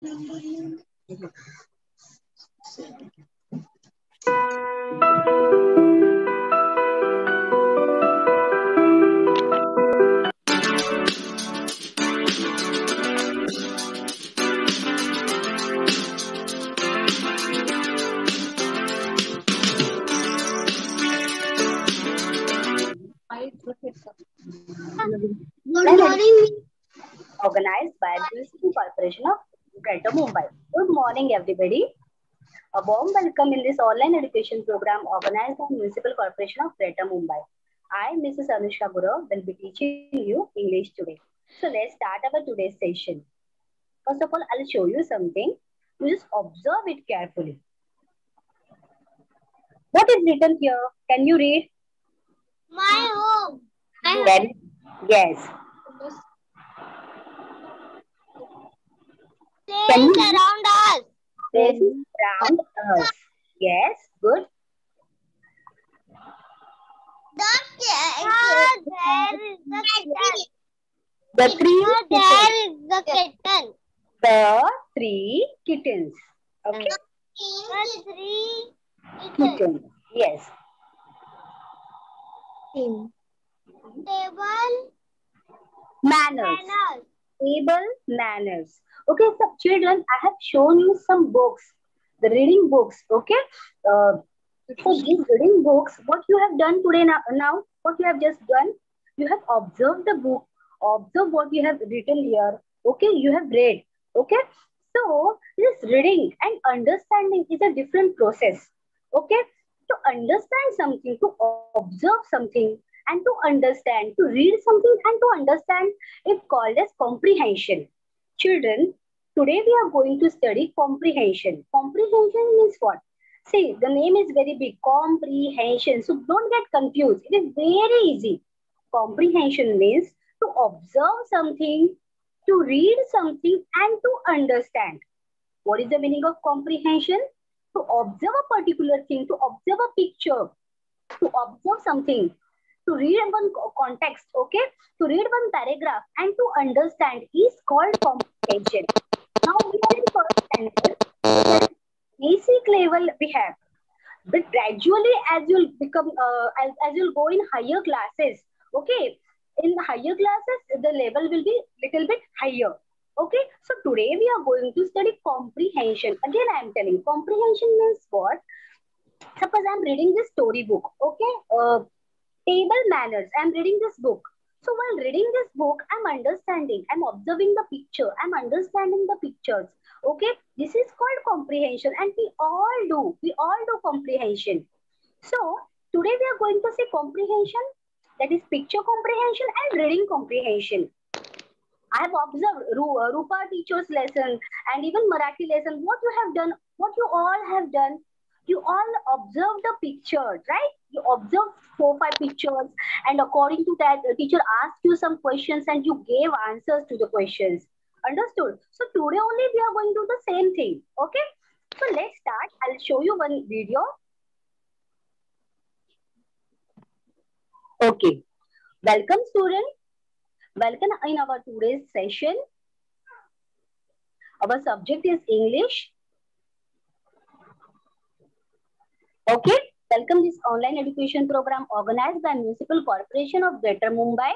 Good morning. Organized by Municipal Corporation of Greater Mumbai. Good morning, everybody. A warm welcome in this online education program organized by Municipal Corporation of Greater Mumbai. I, Mrs.Anushka Gurav, will be teaching you English today. So let's start our today's session. First of all, I'll show you something. You just observe it carefully. What is written here? Can you read? My home. Yes. Things around us. Things around us. Yes, good. There is the kitten. The three kittens. Okay. The three Kittens. Yes. Table Manners. Table manners. Okay, so children, I have shown you some books, the reading books. Okay. So these reading books, what you have done today now, what you have just done, you have observed the book, observe what you have written here. Okay, you have read. Okay. So this reading and understanding is a different process. Okay. To understand something, to observe something, and to understand, to read something and to understand, it's called as comprehension. Children, today we are going to study comprehension. Comprehension means what? See, the name is very big, comprehension. So don't get confused. It is very easy. Comprehension means to observe something, to read something, and to understand. What is the meaning of comprehension? To observe a particular thing, to observe a picture, to observe something, to read one context, okay? To read one paragraph and to understand is called comprehension. Now we are in first standard. Basic level we have. But gradually as you'll become, as you'll go in higher classes, okay? In higher classes, the level will be little bit higher. Okay, so today we are going to study comprehension. Again, I am telling comprehension means what? Suppose I am reading this story book. Okay, table manners. I am reading this book. So while reading this book, I am understanding. I am observing the picture. I am understanding the pictures. Okay, this is called comprehension, and we all do. We all do comprehension. So today we are going to see comprehension. That is picture comprehension and reading comprehension. I have observed Rupa teacher's lesson and even Marathi lesson. What you have done, what you all have done, you all observe the pictures, right? You observe 4-5 pictures, and according to that, the teacher asked you some questions and you gave answers to the questions. Understood? So today only we are going to do the same thing. Okay? So let's start. I'll show you one video. Okay. Welcome, students. Welcome in our today's session. Our subject is English. Okay, welcome this online education program organized by Municipal Corporation of Greater Mumbai.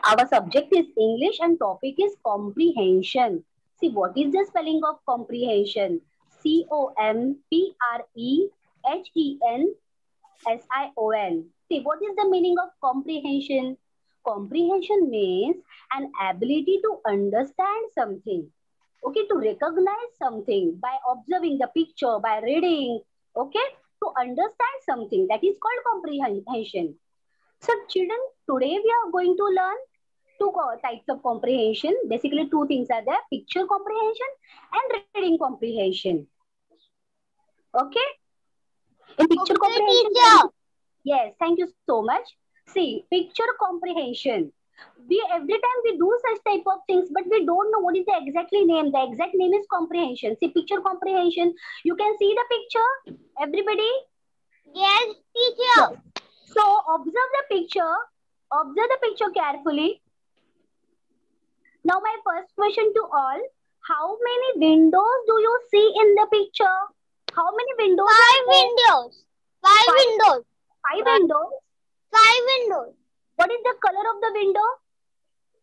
Our subject is English and topic is comprehension. See, what is the spelling of comprehension? C-O-M-P-R-E-H-E-N-S-I-O-N. See, what is the meaning of comprehension? Comprehension means an ability to understand something. Okay, to recognize something by observing the picture, by reading. Okay, to understand something. That is called comprehension. So children, today we are going to learn two types of comprehension. Basically, two things are there: picture comprehension and reading comprehension. Okay? In picture comprehension. Yes, thank you so much. See, picture comprehension. Every time we do such type of things, but we don't know what is the exactly name. The exact name is comprehension. See, picture comprehension. You can see the picture, everybody? Yes, teacher. So observe the picture Observe the picture carefully. Now my first question to all. How many windows do you see in the picture? How many windows are Five there? windows. Five Five, windows. five windows. Five windows. What is the color of the window?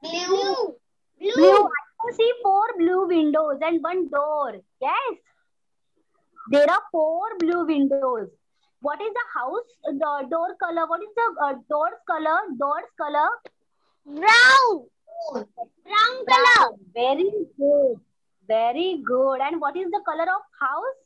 Blue. Blue. I can see 4 blue windows and 1 door. Yes. There are 4 blue windows. What is the house, the door color? What is the door's color? Door's color? Brown. Brown color. Brown. Very good. Very good. And what is the color of house?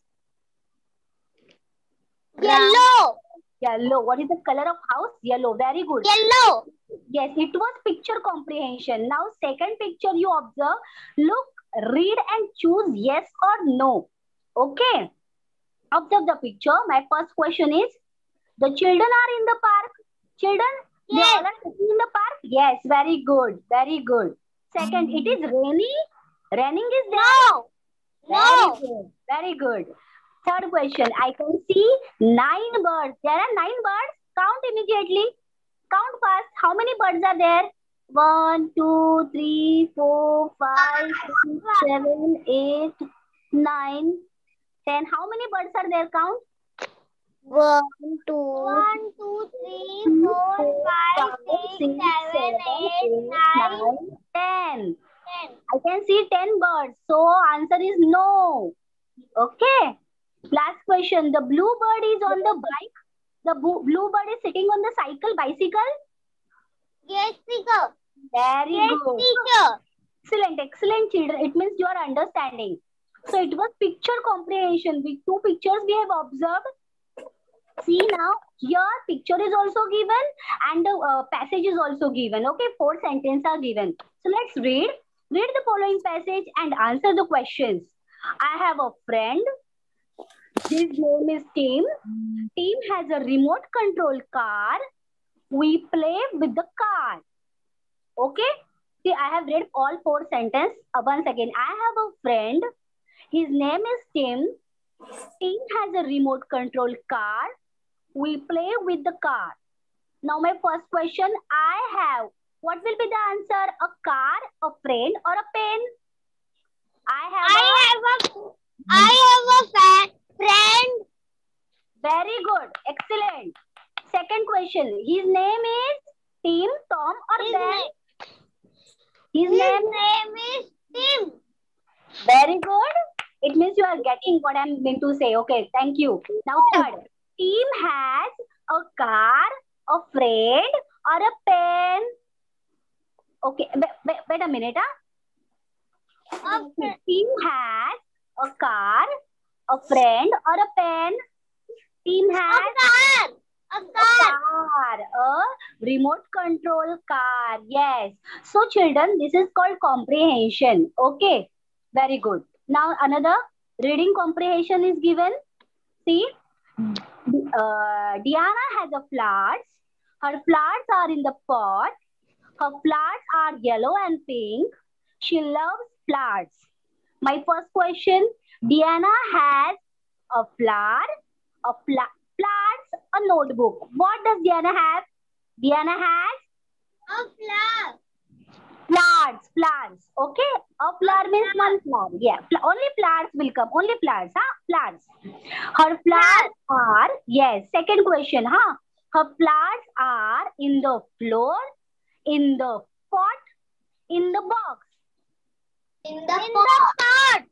Yellow. Yellow. What is the color of house? Yellow. Very good. Yellow. Yes, it was picture comprehension. Now, second picture you observe. Look, read and choose yes or no. Okay. Observe the picture. My first question is, the children are in the park. Children, they Yes. all are sitting in the park. Yes, very good. Very good. Second, it is rainy. Raining is there. No. Very No. good. Very good. Third question. I can see 9 birds. There are 9 birds. Count immediately. Count fast. How many birds are there? 1, 2, 3, 4, 5, 6, 7, 8, 9, 10. How many birds are there? Count. 1, 2, 3, 4, 5, 6, 7, 8, 9, 10. 10. I can see 10 birds. So answer is no. Okay. Last question. The blue bird is on the bike. The blue bird is sitting on the bicycle. Yes, teacher. Very Yes, good. teacher. Excellent, excellent, children. It means you are understanding. So it was picture comprehension. With 2 pictures we have observed. See now, here picture is also given and the passage is also given. Okay, 4 sentences are given. So let's read. Read the following passage and answer the questions. I have a friend. His name is Tim. Tim has a remote control car. We play with the car. Okay. See, I have read all 4 sentences. Once again, I have a friend. His name is Tim. Tim has a remote control car. We play with the car. Now my first question I have. What will be the answer? A car, a friend or a pen? I have a friend. Very good. Excellent. Second question. His name is Tim, Tom or Ben? His name is Tim. Very good. It means you are getting what I'm meant to say. Okay, thank you. Now third. Tim has a car, a friend or a pen? Okay, wait a minute. Tim has a car, a friend or a pen? Tim has A car. a remote control car. Yes. So children, this is called comprehension. Okay. Very good. Now another reading comprehension is given. See, Diana has a flowers. Her flowers are in the pot. Her flowers are yellow and pink. She loves flowers. My first question, Diana has a flower, flowers, a notebook. What does Diana have? Diana has A flower. flowers. Okay, a flower means one flower. Yeah, only flowers will come. Only flowers, huh? Flowers. Her flowers are, yes. Second question, huh? Her flowers are in the floor, in the pot, in the box. In the pot.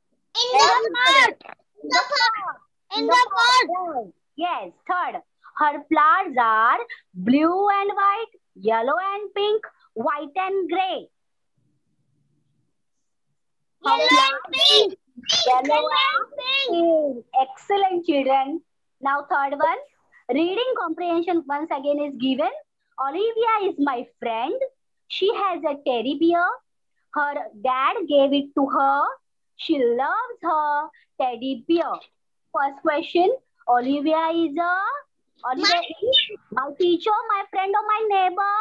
In the pot. Yes. Third, her flowers are blue and white, yellow and pink, white and gray. Yellow and pink. Yellow and pink. Excellent, children. Now third one, reading comprehension once again is given. Olivia is my friend. She has a teddy bear. Her dad gave it to her. She loves her teddy bear. First question, Olivia is my teacher, my friend or my neighbor?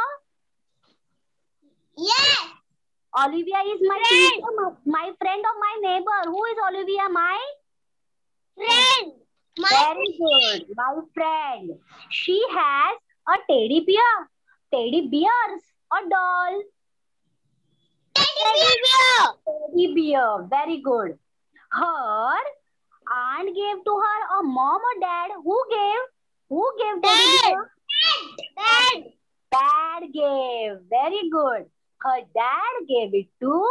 Yes. Olivia is my teacher, my friend or my neighbor? Who is Olivia? My Friend. very good. My friend. She has a teddy bear. Teddy bears or doll? Teddy bear. Teddy bear. Very good. Her aunt gave to her, or mom or dad? Who gave? Who gave teddy Dad. bear? Dad. Dad gave. Very good. Her dad gave it to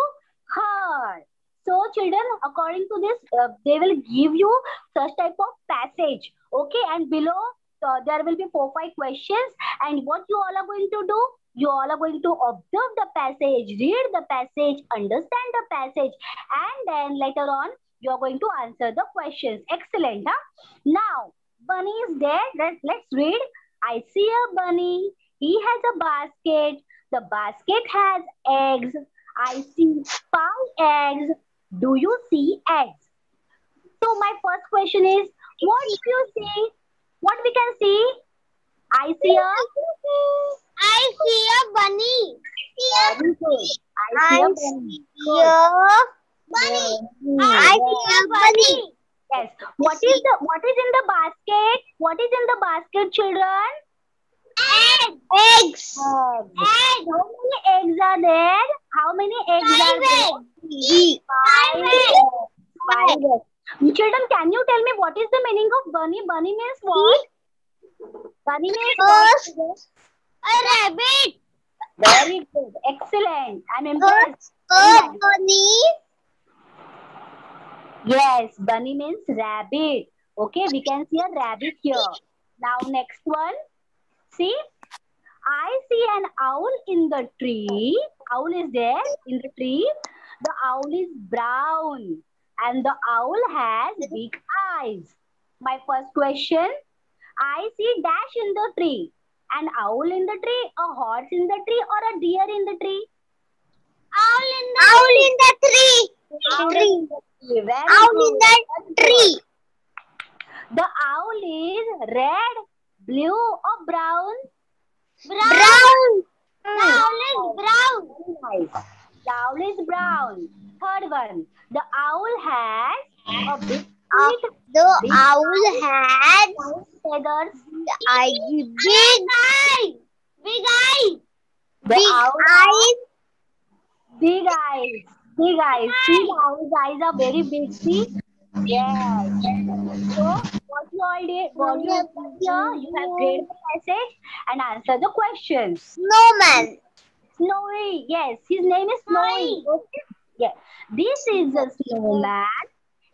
her. So, children, according to this, they will give you such type of passage. Okay, and below there will be 4, 5 questions. And what you all are going to do? You all are going to observe the passage, read the passage, understand the passage, and then later on you are going to answer the questions. Excellent, huh? Now, bunny is there. Let's read. I see a bunny. He has a basket. The basket has eggs. I see 5 eggs. Do you see eggs? So my first question is, what do you see? What we can see? I see a I see a bunny. very good. I see a bunny. Good. I see a bunny. Yes. What is in the basket? What is in the basket, children? Eggs. Eggs. How many eggs are there? How many eggs are there? 5 eggs. 5 eggs. Children, can you tell me what is the meaning of bunny? Bunny means what? Bunny means what? A rabbit. Very good. Excellent. I'm impressed. Bunny. Yes, bunny means rabbit. Okay, we can see a rabbit here. Now, next one. See, I see an owl in the tree. Owl is there in the tree. The owl is brown and the owl has big eyes. My first question, I see dash in the tree. An owl in the tree, a horse in the tree, or a deer in the tree? Owl in the tree. Owl in the tree. Very Owl good. in the tree. The owl is red, blue, or brown? Brown. The owl is brown. Very nice. The owl is brown. Third one. The owl has a big feet, The big owl has feathers. big eyes. Big eyes. The Big owl eyes. big eyes. Big eyes. See, the owl's eyes are very big. See? Yes. So, what you all did, what you have done here, you have read the passage and answered the questions. Snowman. Snowy, yes, his name is Snowy. Okay. Yeah. This is a snowman.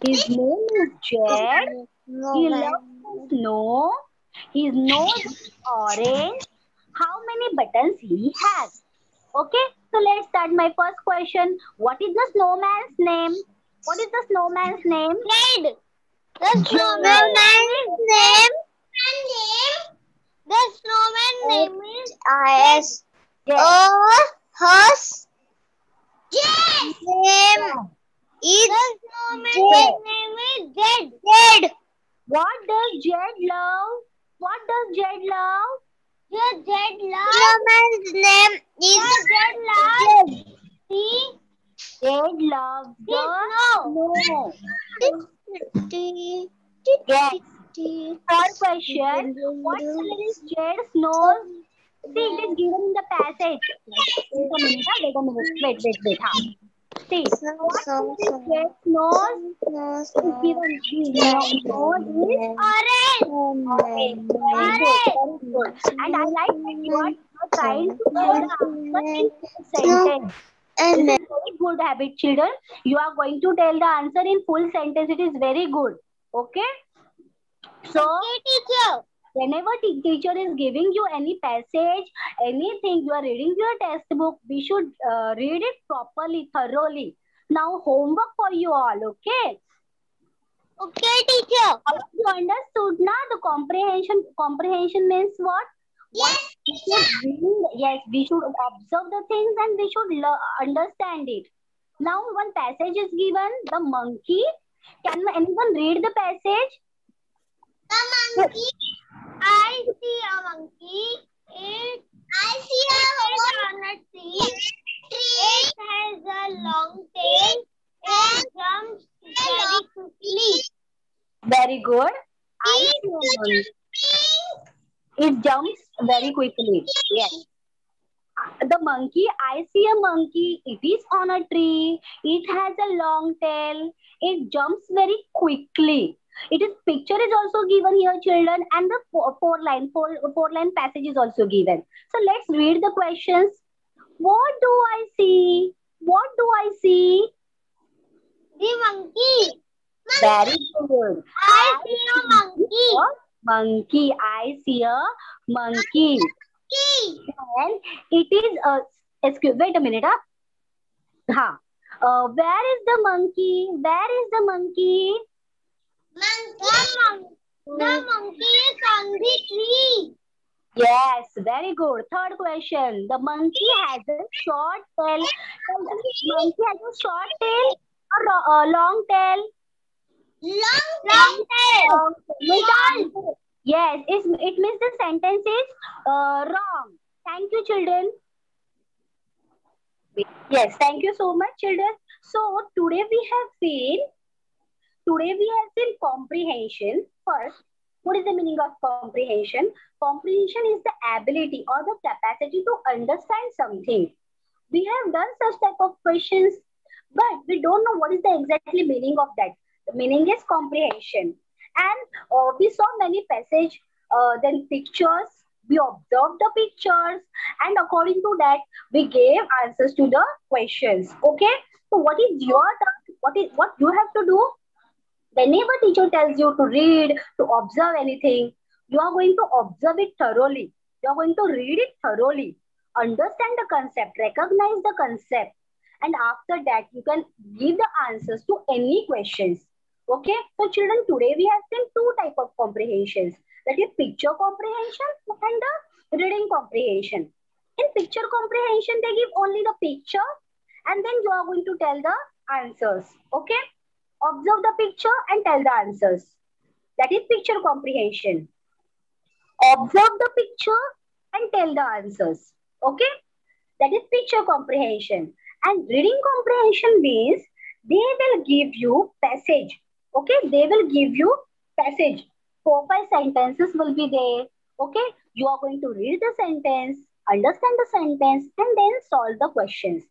His name is Jed. He loves the snow. His nose is orange. How many buttons he has? Okay, so let's start my first question. What is the snowman's name? What is the snowman's name? Jed. The snowman's name. The snowman name is Yes. His name is the snowman's name is Jed. What does Jed love? What does Jed love? Jed loves. Snowman's name is Jed. See? Jed loves the snow. Yes. Third question. What color is Jed's nose? See, it is given in the passage. Wait a minute. Wait. See, what color is Jed's nose? It's given. His nose is orange. Very good. And I like that you are trying to build the answer in sentence. This is very good habit, children. You are going to tell the answer in full sentence. It is very good. Okay? So, Teacher. whenever teacher is giving you any passage, anything, you are reading your textbook, we should read it properly, thoroughly. Now, homework for you all, okay? Okay, teacher. You understood now the comprehension. Comprehension means what? Yes. We should read, yes, we should observe the things and we should understand it. Now, one passage is given, the monkey. Can anyone read the passage? The monkey. I see a monkey. I see a on a tree. It has a long tail. It jumps very quickly. Very good. I see a monkey. It jumps very quickly. Yes. The monkey, I see a monkey. It is on a tree. It has a long tail. It jumps very quickly. It is picture is also given here, children, and the four line passage is also given. So let's read the questions. What do I see? What do I see? The monkey. Very good. I see a monkey. Monkey. I see a monkey. And it is excuse. Wait a minute. Huh? Where is the monkey? Where is the monkey? The monkey is on the tree. Yes, very good. Third question. The monkey has a short tail. Monkey has a short tail or a long tail? Long tail. Yes, it means the sentence is wrong. Thank you, children. Yes, thank you so much, children. So today we have seen comprehension. First, what is the meaning of comprehension? Comprehension is the ability or the capacity to understand something. We have done such type of questions, but we don't know what is the exactly meaning of that. The meaning is comprehension. And we saw many passage, then pictures. We observed the pictures, and according to that, we gave answers to the questions. Okay. So, what is your task? What you have to do? Whenever teacher tells you to read, to observe anything, you are going to observe it thoroughly. You are going to read it thoroughly. Understand the concept, recognize the concept, and after that you can give the answers to any questions. Okay, so children, today we have seen two type of comprehensions. That is picture comprehension and the reading comprehension. In picture comprehension, they give only the picture and then you are going to tell the answers. Okay, observe the picture and tell the answers. That is picture comprehension. Observe the picture and tell the answers. Okay, that is picture comprehension. And reading comprehension means they will give you passage. Okay, they will give you passage. 4, 5 sentences will be there. Okay, you are going to read the sentence, understand the sentence, and then solve the questions.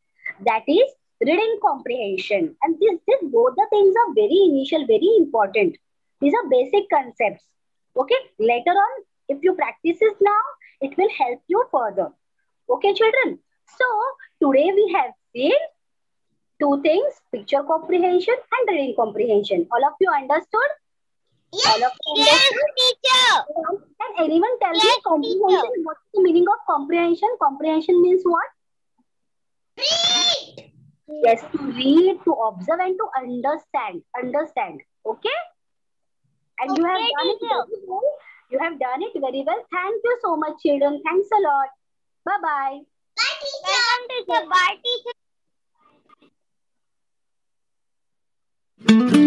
That is reading comprehension. And this both the things are very initial, very important. These are basic concepts. Okay, later on, if you practice this now, it will help you further. Okay, children. So today we have seen two things: picture comprehension and reading comprehension. All of you understood? Yes, all of you understood? Yes, teacher. Can anyone tell me comprehension? What is the meaning of comprehension? Comprehension means what? Read. Yes, to read, to observe, and to understand. Understand. Okay? And you have done it very well. You have done it very well. Thank you so much, children. Thanks a lot. Bye-bye. Bye, teacher. Welcome, teacher. Bye, teacher.